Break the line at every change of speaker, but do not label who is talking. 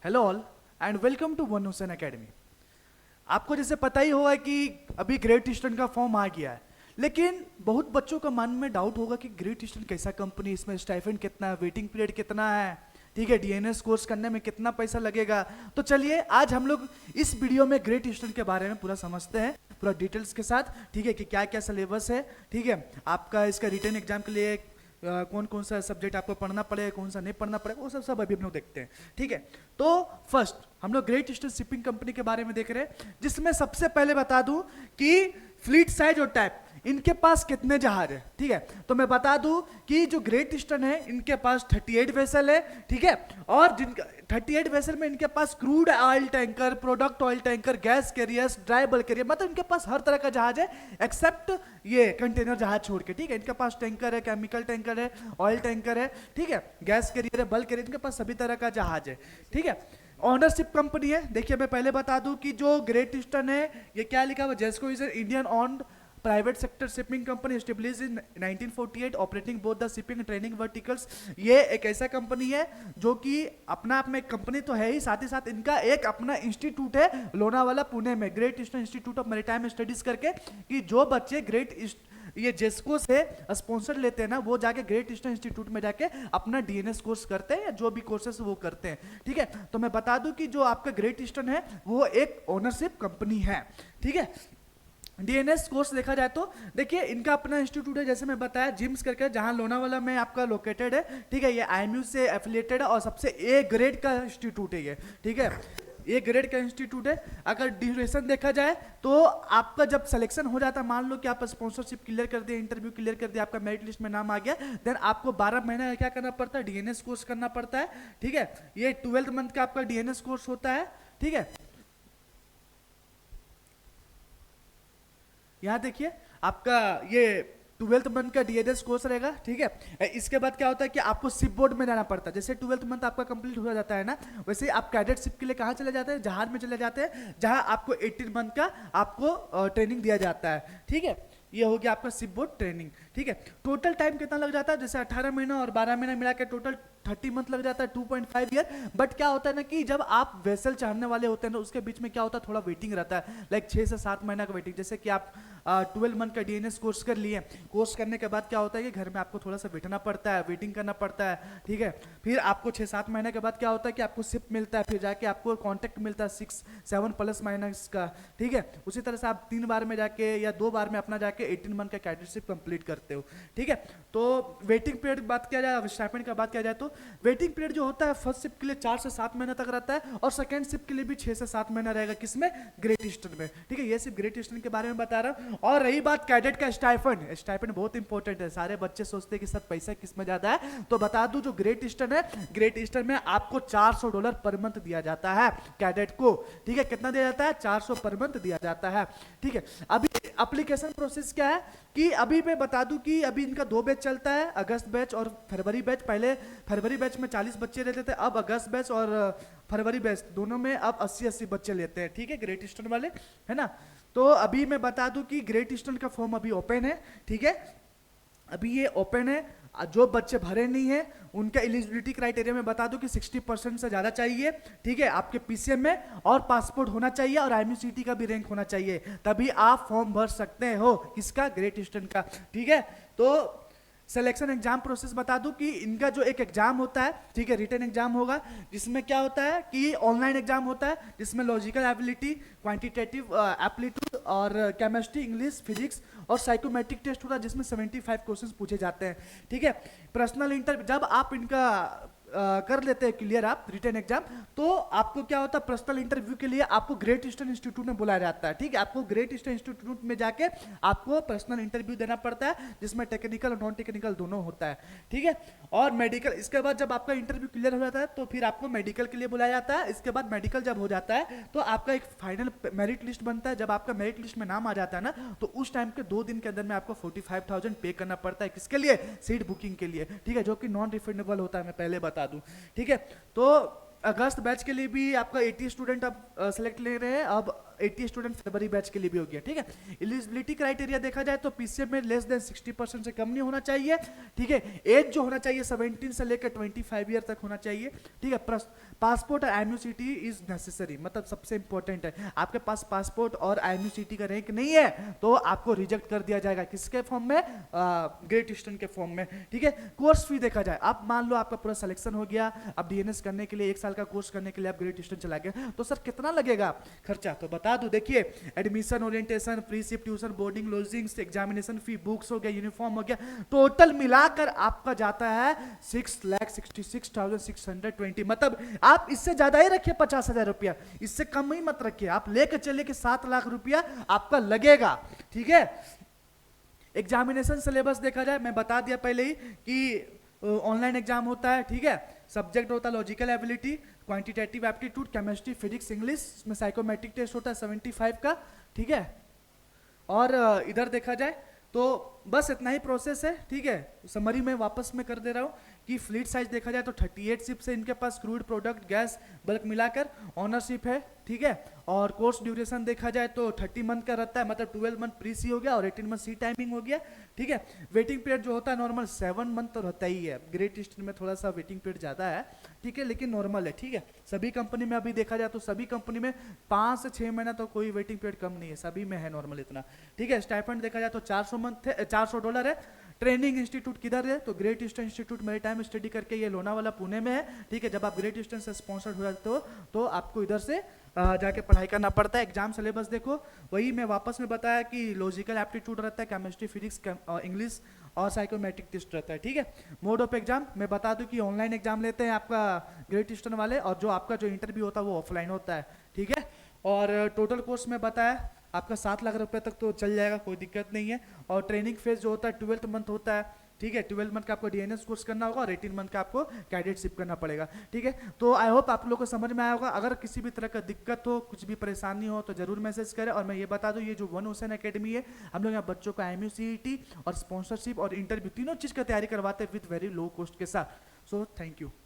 Hello all and welcome to one Hussain academy. आपको जैसे पता ही होगा कि अभी ग्रेट ईस्टर्न का फॉर्म आ गया है, लेकिन बहुत बच्चों का मन में डाउट होगा कि ग्रेट ईस्टर्न कैसा कंपनी, इसमें स्टाइपेंड कितना है, वेटिंग पीरियड कितना है, ठीक है, डीएनएस कोर्स करने में कितना पैसा लगेगा। तो चलिए आज हम लोग इस वीडियो में ग्रेट ईस्टर्न के बारे में पूरा समझते हैं, पूरा डिटेल्स के साथ, ठीक है, कि क्या क्या सिलेबस है, ठीक है, आपका इसका रिटन एग्जाम के लिए कौन कौन सा सब्जेक्ट आपको पढ़ना पड़ेगा, कौन सा नहीं पढ़ना पड़ेगा, वो सब सब अभी हम लोग देखते हैं, ठीक है। तो फर्स्ट हम लोग ग्रेट ईस्टर्न शिपिंग कंपनी के बारे में देख रहे हैं, जिसमें सबसे पहले बता दूं कि फ्लीट साइज और टाइप इनके पास कितने जहाज है, ठीक है। तो मैं बता दूं कि जो ग्रेट ईस्टर्न है इनके पास 38 वेसल है, ठीक है, और जिनका 38 वेसल में इनके पास crude oil tanker, product oil tanker, gas carriers, dry bulk carrier, मतलब इनके पास हर तरह का जहाज है एक्सेप्ट ये कंटेनर जहाज छोड़ के, ठीक है। इनके पास टैंकर है, केमिकल टैंकर है, ऑयल टैंकर है, ठीक है, गैस कैरियर है, बल्क कैरियर, इनके पास सभी तरह का जहाज है, ठीक है। ऑनरशिप कंपनी है। देखिए मैं पहले बता दूं कि जो ग्रेट ईस्टर्न है ये क्या लिखा हुआ, GESCO is an Indian owned private sector shipping company established in 1948 operating both the shipping and training verticals. ये एक ऐसा कंपनी है जो कि अपना आप में कंपनी तो है ही, साथ ही साथ इनका एक अपना इंस्टीट्यूट है लोनावाला पुणे में, great eastern institute of maritime studies करके, कि जो बच्चे ग्रेट ये जेस्को से स्पॉन्सर लेते हैं ना, वो जाके ग्रेट ईस्टर्न इंस्टीट्यूट में जाके अपना डीएनएस कोर्स करते हैं या जो भी कोर्सेस वो करते हैं, ठीक है। तो मैं बता दूं कि जो आपका ग्रेट ईस्टर्न है वो एक ओनरशिप कंपनी है, ठीक है। डीएनएस कोर्स देखा जाए तो देखिए इनका अपना इंस्टीट्यूट है, जैसे मैं बताया जिम्स करके, जहां लोनावाला में आपका लोकेटेड है, ठीक है। ये आईएमयू से एफिलिएटेड है और सबसे ए ग्रेड का इंस्टीट्यूट है ये, ठीक है, ए ग्रेड का इंस्टीट्यूट है। अगर ड्यूरेशन देखा जाए तो आपका जब सिलेक्शन हो जाता है, मान लो कि आप स्पॉन्सरशिप क्लियर कर दिए, इंटरव्यू क्लियर कर दिया, आपका मेरिट लिस्ट में नाम आ गया, देन आपको 12 महीने का क्या करना पड़ता है, डीएनएस कोर्स करना पड़ता है, ठीक है। ये 12 मंथ का आपका डीएनएस कोर्स होता है, ठीक है। यहाँ देखिए आपका ये 12th मंथ का डीएनएस कोर्स रहेगा, ठीक है। इसके बाद क्या होता है कि आपको शिप बोर्ड में जाना पड़ता है। जैसे 12th मंथ आपका कंप्लीट हो जाता है ना, वैसे आप कैडेट शिप के लिए कहाँ चले जाते हैं, जहाज में चले जाते हैं, जहां आपको 18 मंथ का आपको ट्रेनिंग दिया जाता है, ठीक है। ये हो गया आपका शिप बोर्ड ट्रेनिंग, ठीक है। टोटल टाइम कितना लग जाता है, जैसे 18 महीना और 12 महीना मिला के टोटल 30 मंथ लग जाता है, 2.5 ईयर। बट क्या होता है ना कि जब आप वेसल चढ़ने वाले होते हैं ना, उसके बीच में क्या होता है, थोड़ा वेटिंग रहता है, लाइक 6 से 7 महीना का वेटिंग। जैसे कि आप 12 मंथ का डीएनएस कोर्स कर लिए, कोर्स करने के बाद क्या होता है कि घर में आपको थोड़ा सा बैठना पड़ता है, वेटिंग करना पड़ता है, ठीक है। फिर आपको 6-7 महीने के बाद क्या होता है कि आपको शिप मिलता है, फिर जाके आपको कॉन्ट्रैक्ट मिलता है 6-7 प्लस माइनस का, ठीक है। उसी तरह से आप 3 बार में जाके या 2 बार में अपना जाके 18 मंथ का कैडेटशिप कंप्लीट करते हो, ठीक है। तो वेटिंग पीरियड की बात किया जाए, स्टाइपेंड का बात किया जाए तो वेटिंग पीरियड जो होता है फर्स्ट शिप के लिए 4 से 7 महीने तक रहता है, और सेकंड शिप के लिए भी 6 से 7 महीना रहेगा, किसमें, ग्रेट ईस्टर्न में, ठीक है। ये सिर्फ ग्रेट ईस्टर्न के बारे में बता रहा हूं। और रही बात कैडेट का स्टाइपेंड, स्टाइपेंड बहुत इंपॉर्टेंट है, सारे बच्चे सोचते हैं कि सर पैसा किस में ज्यादा है, तो बता दूं जो ग्रेट ईस्टर्न है, ग्रेट ईस्टर्न में आपको $400 पर मंथ दिया जाता है कैडेट को, ठीक है। कितना दिया जाता है, 400 पर मंथ दिया जाता है, ठीक है। अभी एप्लीकेशन प्रोसेस क्या है कि अभी मैं बता दूं कि अभी इनका 2 बैच चलता है, अगस्त बैच और फरवरी बैच। पहले फरवरी बैच में 40 बच्चे रहते थे, अब अगस्त बैच और फरवरी बैच दोनों में अब 80-80 बच्चे लेते हैं, ठीक है, ग्रेट ईस्टर्न वाले, है ना। तो अभी मैं बता दूं कि ग्रेट ईस्टर्न का फॉर्म अभी ओपन है, ठीक है, अभी ये ओपन है। जो बच्चे भरे नहीं है उनका एलिजिबिलिटी क्राइटेरिया में बता दूं कि 60% से ज्यादा चाहिए, ठीक है, आपके पीसीएम में, और पासपोर्ट होना चाहिए, और आईएमयूसीटी का भी रैंक होना चाहिए, तभी आप फॉर्म भर सकते हो, किसका, ग्रेट ईस्टर्न का, ठीक है। तो सिलेक्शन एग्जाम प्रोसेस बता दूं कि इनका जो एक एग्जाम होता है, ठीक है, रिटन एग्जाम होगा, जिसमें क्या होता है कि ऑनलाइन एग्जाम होता है, जिसमें लॉजिकल एबिलिटी, क्वांटिटेटिव एप्टीट्यूड और केमिस्ट्री, इंग्लिश, फिजिक्स और साइकोमेट्रिक टेस्ट होता है, जिसमें 75 क्वेश्चंस पूछे जाते हैं, ठीक है। पर्सनल इंटरव्यू जब आप इनका कर लेते हैं क्लियर आप रिटन एग्जाम, तो आपको क्या होता है, पर्सनल इंटरव्यू के लिए आपको ग्रेट ईस्टर्न इंस्टीट्यूट में बुलाया जाता है, ठीक है। आपको ग्रेट ईस्टर्न इंस्टीट्यूट में जाके आपको पर्सनल इंटरव्यू देना पड़ता है, जिसमें टेक्निकल और नॉन टेक्निकल दोनों होता है, ठीक है। और मेडिकल, इसके बाद जब आपका इंटरव्यू क्लियर हो जाता है तो फिर आपको मेडिकल के लिए बुलाया जाता है। इसके बाद मेडिकल जब हो जाता है तो आपका एक फाइनल मेरिट लिस्ट बनता है। जब आपका मेरिट लिस्ट में नाम आ जाता है ना, तो उस टाइम के 2 दिन के अंदर में आपको 45,000 पे करना पड़ता है, किसके लिए, सीट बुकिंग के लिए, ठीक है, जो कि नॉन रिफंडेबल होता है, मैं पहले बता दूं, ठीक है। तो अगस्त बैच के लिए भी आपका 80 स्टूडेंट अब सेलेक्ट ले रहे हैं, अब 80 स्टूडेंट फरवरी बैच के लिए भी हो गया, ठीक है। एलिजिबिलिटी क्राइटेरिया देखा जाए तो पीसीएम में लेस देन 60% से कम नहीं होना चाहिए, ठीक है। एज जो होना चाहिए 17 से लेकर 25 ईयर तक होना चाहिए, ठीक है। पासपोर्ट और IMUCT इज नेसेसरी, मतलब सबसे इंपॉर्टेंट है। आपके पास पासपोर्ट और IMUCT का रैंक नहीं है तो आपको रिजेक्ट कर दिया जाएगा, किसके फॉर्म में, ग्रेट ईस्टर्न के फॉर्म में, ठीक है। कोर्स फी देखा जाए, आप मान लो आपका पूरा सिलेक्शन हो गया, अब DNS करने के लिए 1 साल का कोर्स करने के लिए आप ग्रेट ईस्टर्न चला गए, तो सर कितना लगेगा खर्चा, तो बता दूं, देखिए admission, orientation, free ship, tuition, boarding, lodging, examination फी, बुक्स हो गया, यूनिफॉर्म हो गया, टोटल मिलाकर आपका जाता है 6,66,620, मतलब आप इससे ज्यादा ही रखिए 50,000 रुपया, इससे कम ही मत रखिए, आप लेकर चलिए कि 7 लाख रुपया आपका लगेगा, ठीक है। एग्जामिनेशन सिलेबस देखा जाए, मैं बता दिया पहले ही कि ऑनलाइन एग्जाम होता है, ठीक है। सब्जेक्ट होता है logical ability, quantitative aptitude, chemistry, physics, English, इसमें साइकोमेट्रिक टेस्ट होता है 75 का, ठीक है। और इधर देखा जाए तो बस इतना ही प्रोसेस है, ठीक है। समरी में वापस मैं कर दे रहा हूँ कि फ्लीट साइज देखा जाए तो 38 शिप से इनके पास क्रूड प्रोडक्ट, गैस, बल्क मिलाकर ऑनरशिप है, ठीक है। और कोर्स ड्यूरेशन देखा जाए तो 30 मंथ का रहता है, मतलब 12 मंथ प्री सी हो गया और 18 मंथ सी टाइमिंग हो गया, ठीक है। वेटिंग पीरियड जो होता है नॉर्मल 7 मंथ तो रहता ही है, ग्रेट ईस्टर्न में थोड़ा सा वेटिंग पीरियड ज़्यादा है, ठीक है, लेकिन नॉर्मल है, ठीक है। सभी कंपनी में अभी देखा जाए तो सभी कंपनी में 5 से 6 महीना तो कोई वेटिंग पीरियड कम नहीं है, सभी में है नॉर्मल इतना, ठीक है। स्टाइपेंड देखा जाए तो $400 है। ट्रेनिंग इंस्टीट्यूट किधर है, तो great eastern institute maritime study करके ये लोनावाला पुणे में है, ठीक है। जब आप ग्रेट ईस्टर्न से स्पॉन्सर्ड हो जाते हो तो आपको इधर से जाके पढ़ाई करना पड़ता है। एग्जाम सिलेबस देखो, वही मैं वापस में बताया कि लॉजिकल एप्टीट्यूड रहता है, केमिस्ट्री, फिजिक्स, इंग्लिश और साइकोमेट्रिक टेस्ट रहता है, ठीक है। मोड ऑफ एग्जाम मैं बता दूं कि ऑनलाइन एग्जाम लेते हैं आपका ग्रेट ईस्टर्न वाले, और जो आपका जो इंटरव्यू होता है वो ऑफलाइन होता है, ठीक है। और टोटल कोर्स में बताया आपका 7 लाख रुपए तक तो चल जाएगा, कोई दिक्कत नहीं है। और ट्रेनिंग फेज जो होता है 12 मंथ होता है, ठीक है। 12 मंथ का आपको DNS कोर्स करना होगा और 18 मंथ का आपको कैडेटशिप करना पड़ेगा, ठीक है। तो आई होप आप लोग को समझ में आया होगा। अगर किसी भी तरह का दिक्कत हो, कुछ भी परेशानी हो तो जरूर मैसेज करें। और मैं ये बता दूं, ये जो वन ओशन एकेडमी है, हम लोग यहाँ बच्चों को IMUCT और स्पॉन्सरशिप और इंटरव्यू तीनों चीज़ का तैयारी करवाते हैं विद वेरी लो कॉस्ट के साथ। So thank you.